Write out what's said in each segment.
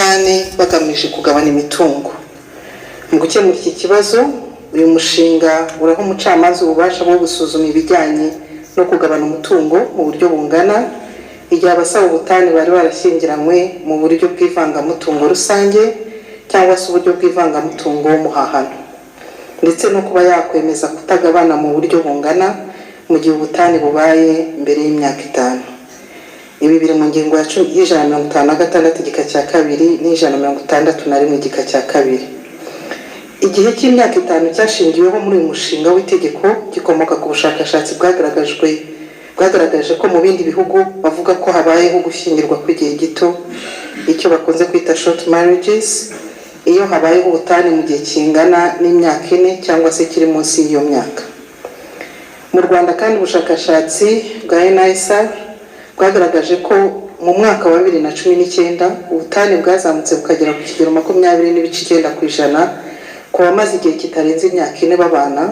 ubutane bagamije kugabana imitungo. Mu gukemura iki kibazo, uyu mushinga uraho umucamanza ububasha bwo gusuzuma ibijyanye no kugabana umutungo mu buryo bungana igihe abasaba ubutane bari barashyingiranywe mu buryo bw'ivangamutungo rusange cyangwa se uburyo bw'ivangamutungo w'umuhahano, ndetse no kuba yakwemeza kutagabana mu buryo bungana mu gihe ubutane bubaye mbere y'imyaka 5. Ibi biri mu ngingo ya 156 igika cya 2 n'161 igika cya 2. Igihe cy'imyaka 5 cyashingiweho muri uyu mushinga w'itegeko gikomoka ku bushakashatsi bwagaragaje ko mu bindi bihugu bavuga ko habayeho gushyingirwa kw'igihe gito, icyo bakunze kwita short marriages, iyo habayeho ubutane mu gihe kingana n'imyaka 4 cyangwa se kiri munsi y'iyo myaka. Mu Rwanda kandi ubushakashatsi bwa NISR bwagaragaje ko mu mwaka wa 2019 ubutane bwazamutse bukagera ku kigero 20.9% ku bamaze igihe kitarenze imyaka 4 babana,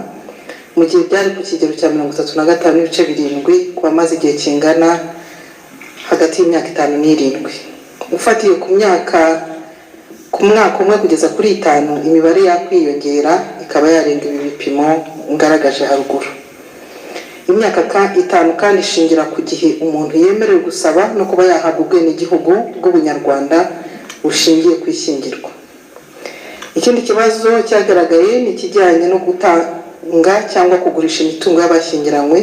mu gihe byari ku kigero cya 35.7% ku bamaze igihe kingana hagati y'imyaka 5 n'7. Ufatiye ku mwaka umwe kugeza kuri 5, imibare yakwiyongera ikaba yarenga ibi bipimo ngaragaje haruguru. Imyaka 5 kandi ishingira ku gihe umuntu yemerewe gusaba no kuba yahabwa ubwenegihugu bw'ubunyarwanda bushingiye ku ishyingirwa. Ikindi kibazo cyagaragaye ni ikijyanye no gutanga cyangwa kugurisha imitungo y'abashyingiranywe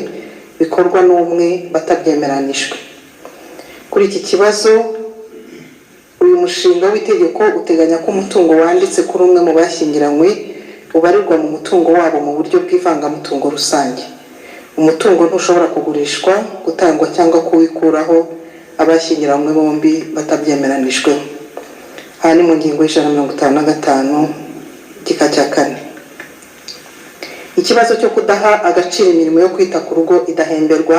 bikorwa n'umwe batabyemeranijwe. Kuri iki kibazo uyu mushinga w'itegeko uteganya ko umutungo wanditse kuri umwe mu bashyingiranywe ubarirwa mu mutungo wabo mu buryo bw'ivangamutungo rusange. Umutungo ntushobora kugurishwa, gutangwa cyangwa kuwikuraho abashyingiranywe bombi batabyemeranijweho. Aha ni mu ngingo y'155 igika cya 4. Ikibazo cyo kudaha agaciro imirimo yo kwita ku rugo idahemberwa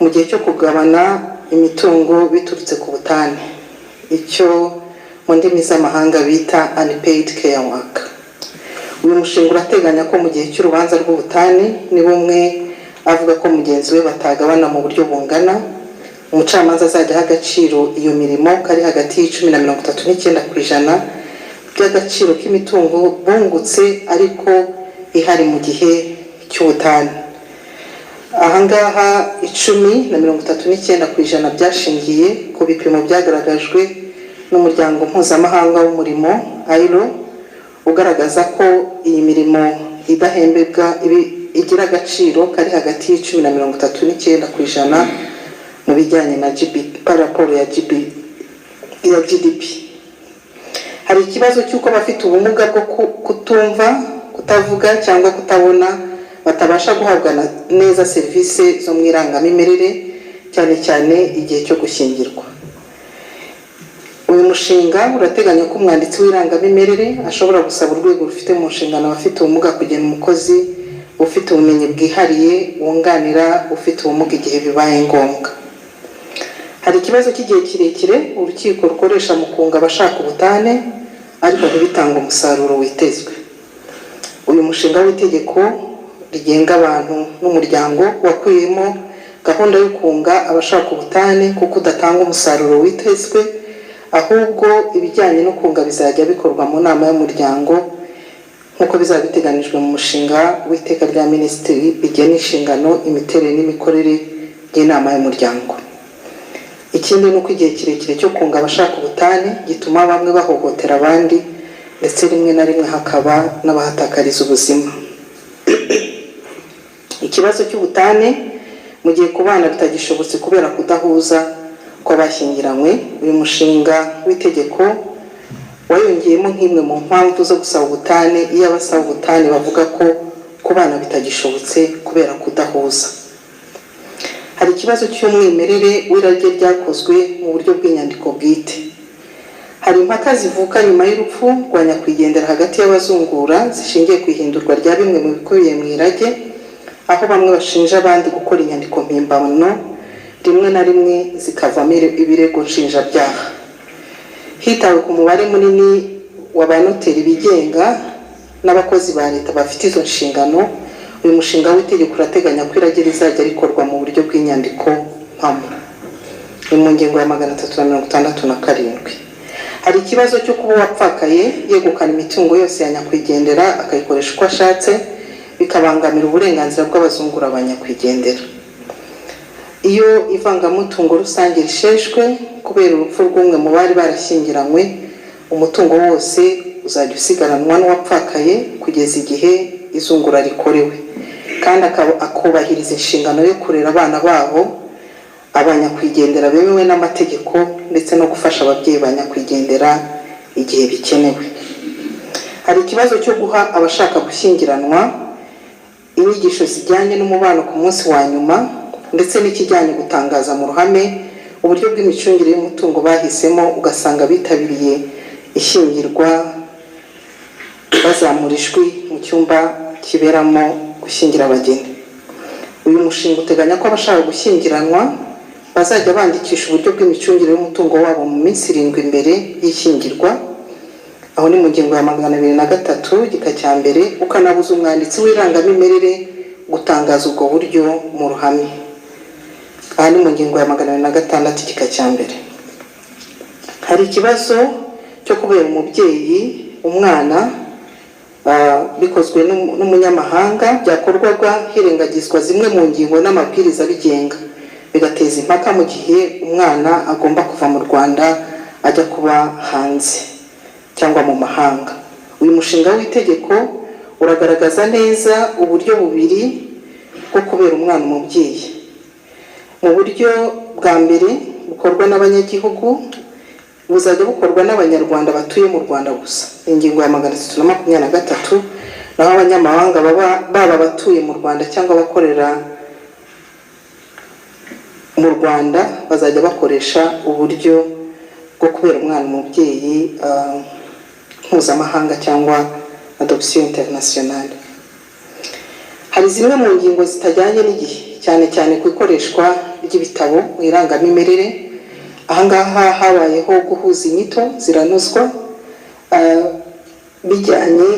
mu gihe cyo kugabana imitungo biturutse ku butane, icyo mu ndimi z'amahanga bita unpaid care work. Uyu mushinga urateganya ko mu gihe cy'urubanza rw'ubutane ni bumwe avuga ko mugenzi we batagabana mu buryo bungana, umucamanza azajya aha agaciro iyo mirimo kari hagati y'10 na 39% by'agaciro k'imitungo bungutse ariko ihari mu gihe cy'ubutane. Ahangaha 10 na 39% byashingiye ku bipimo byagaragajwe n'umuryango mpuzamahanga w'umurimo ILO, ugaragaza ko iyi mirimo idahemberwa igira agaciro kari hagati y'10 na 39% mu bijyanye na raporo ya GDP. Hari ikibazo cy'uko bafite ubumuga bwo kutumva, kutavuga cyangwa kutabona batabasha guhabwa neza serivisi zo mu irangamimerere, cyane cyane igihe cyo gushyingirwa. Uyu mushinga urateganya ko umwanditsi w'irangamimerere ashobora gusaba urwego rufite mu nshingano abafite ubumuga kugena umukozi ufite ubumenyi bwihariye wunganira ufite ubumuga igihe bibaye ngombwa. Hari ikibazo cy'igihe kirekire urukiko rukoresha mu kunga abashaka ubutane ariko ntibitanga umusaruro witezwe. Uyu mushinga w'itegeko rigenga abantu n'umuryango wakuyemo gahunda yo kunga abashaka ubutane kuko udatanga umusaruro witezwe, ahubwo ibijyanye no kunga bizajya bikorwa mu nama y'umuryango nk'uko bizaba biteganijwe mu mushinga w'iteka rya minisitiri rigena inshingano, imiterere n'imikorere by'inama y'umuryango. Ikindi ni uko igihe kirekire cyo kunga abashaka ubutane gituma bamwe bahohotera abandi ndetse rimwe na rimwe hakaba n'abahatakariza ubuzima. Ikibazo cy'ubutane mu gihe ku bana bitagishobotse kubera kudahuza kw'abashyingiranywe, uyu mushinga w'itegeko wayongeyemo nk'imwe mu mpamvu zo gusaba ubutane iyo abasaba ubutane bavuga ko ku bana bitagishobotse kubera kudahuza. Hari ikibazo cy'umwimerere w'irage ryakozwe mu buryo bw'inyandiko bwite. Hari impaka zivuka nyuma y'urupfu rwa nyakwigendera hagati y'abazungura zishingiye ku ihindurwa rya bimwe mu bikubiye mu irage, aho bamwe bashinja abandi gukora inyandiko mpimbano, rimwe na rimwe zikavamo ibirego nshinjabyaha. Hitawe ku mubare munini w'abanoteri bigenga n'abakozi ba leta bafite izo nshingano, uyu mushinga w'itegeko urateganya ko irage rizajya rikorwa mu buryo bw'inyandiko mpamo. Ni mu ngingo ya 367. Hari ikibazo cyo kuba wapfakaye yegukana imitungo yose ya nyakwigendera akayikoresha uko ashatse, bikabangamira uburenganzira bw'abazungura ba nyakwigendera. Iyo ivangamutungo rusange risheshwe kubera urupfu rw'umwe mu bari barashyingiranywe, umutungo wose uzajya usigaranwa n'uwapfakaye kugeza igihe izungura rikorewe, kandi akubahiriza inshingano yo kurera abana babo abanyakwigendera bemewe n'amategeko, ndetse no gufasha ababyeyi ba nyakwigendera igihe bikenewe. Hari ikibazo cyo guha abashaka gushyingiranwa inyigisho zijyanye n'umubano ku munsi wa nyuma, ndetse n'ikijyanye gutangaza mu ruhame uburyo bw'imicungire y'umutungo bahisemo, ugasanga bitabiriye ishyingirwa bazamura ijwi mu cyumba kiberamo gushyingira abageni. Uyu mushinga uteganya ko abashaka gushyingiranwa bazajya bandikisha uburyo bw'imicungire y'umutungo wabo mu minsi 7 mbere y'ishyingirwa, aho ni mu ngingo ya 203 gika cya mbere, ukanabuza umwanditsi w'irangamimerere gutangaza ubwo buryo mu ruhame. Aha ni mu ngingo ya 206 gika cya mbere. Hari ikibazo cyo kubera umubyeyi umwana bikozwe n'umunyamahanga, byakorwaga hirengagizwa zimwe mu ngingo n'amabwiriza bigenga, bigateza impaka mu gihe umwana agomba kuva mu Rwanda ajya kuba hanze cyangwa mu mahanga. Uyu mushinga w'itegeko uragaragaza neza uburyo bubiri bwo kubera umwana umubyeyi. Mu buryo bwa mbere bukorwa n'abanyagihugu, buzajya bukorwa n'abanyarwanda batuye mu Rwanda gusa, ingingo ya 323, naho abanyamahanga baba batuye mu Rwanda cyangwa bakorera mu Rwanda bazajya bakoresha uburyo bwo kubera umwana umubyeyi mpuzamahanga cyangwa adoption internationale. Hari zimwe mu ngingo zitajyanye n'igihe, cyane cyane ku ikoreshwa ry'ibitabo mu irangamimerere. Ahangaha habayeho guhuza inyito ziranozwa bijyanye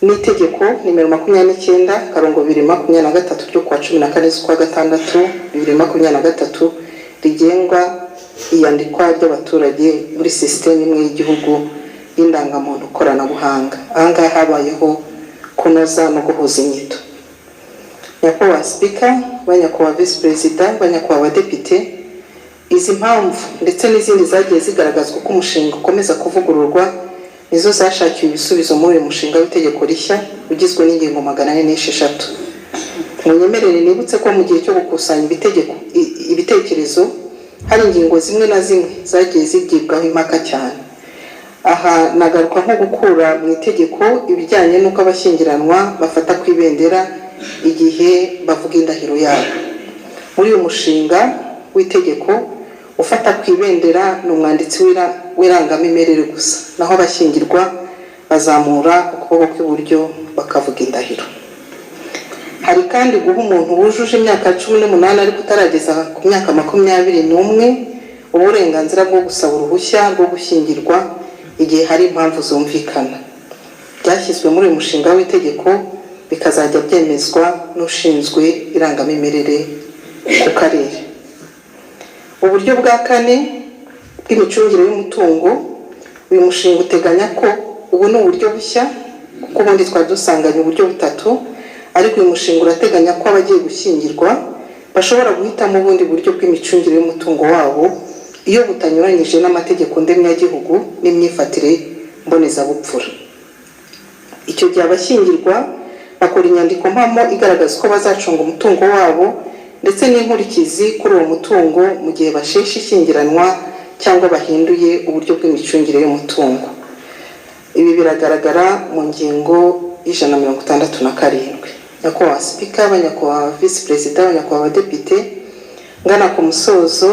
n'itegeko nimero 29/2023 ryo kuwa 14/6/2023 rigenga iyandikwa ry'abaturage muri system imwe y'igihugu y'indangamuntu koranabuhanga. Ahangaha habayeho kunoza no guhuza inyito. Nyakubahwa Speaker, banyakubahwa Vice President, banyakubahwa Depite, izi mpamvu ndetse n'izindi zagiye zigaragazwa ko umushinga ukomeza kuvugururwa nizo zashakiwe ibisubizo muri uyu mushinga w'itegeko rishya ugizwe n'ingingo 406. Munyemerere nibutse ko mu gihe cyo gukusanya ibitekerezo hari ingingo zimwe na zimwe zagiye zigibwaho impaka cyane. Aha nagaruka nko gukura mu itegeko ibijyanye n'uko abashyingiranwa bafata ku ibendera igihe bavuga indahiro yabo. Muri uyu mushinga w'itegeko ufata ku ibendera n'umwanditsi w'irangamimerere gusa, naho abashyingirwa bazamura ukuboko kw'iburyo bakavuga indahiro. Hari kandi guha umuntu wujuje imyaka 18 ariko utarageza ku myaka 21 uburenganzira bwo gusaba uruhushya rwo gushyingirwa igihe hari impamvu zumvikana. Byashyizwe muri uyu mushinga w'itegeko bikazajya byemezwa n'ushinzwe irangamimerere ku karere. Uburyo bwa kane bw'imicungire y'umutungo, uyu mushinga uteganya ko ubu ni uburyo bushya kuko ubundi twari dusanganye uburyo butatu, ariko uyu mushinga urateganya ko abagiye gushyingirwa bashobora guhitamo ubundi buryo bw'imicungire y'umutungo wabo iyo butanyuranyije n'amategeko ndemyagihugu n'imyifatire mbonezabupfura. Icyo gihe abashyingirwa bakora inyandiko mpamo igaragaza ko bazacunga umutungo wabo ndetse n'inkurikizi kuri uwo mutungo mu gihe basheshe ishyingiranwa cyangwa bahinduye uburyo bw'imicungire y'umutungo. Ibi biragaragara mu ngingo y'167. Nyakubahwa Speaker, banyakubahwa Vice President, banyakubahwa Depite, ngana ku musozo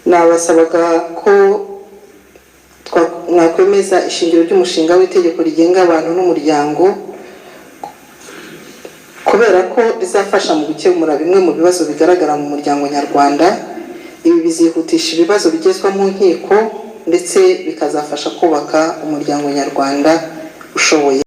nabasabaga ko mwakwemeza ishingiro ry'umushinga w'itegeko rigenga abantu n'umuryango, kubera ko rizafasha mu gukemura bimwe mu bibazo bigaragara mu muryango nyarwanda. Ibi bizihutisha ibibazo bigezwa mu nkiko ndetse bikazafasha kubaka umuryango nyarwanda ushoboye.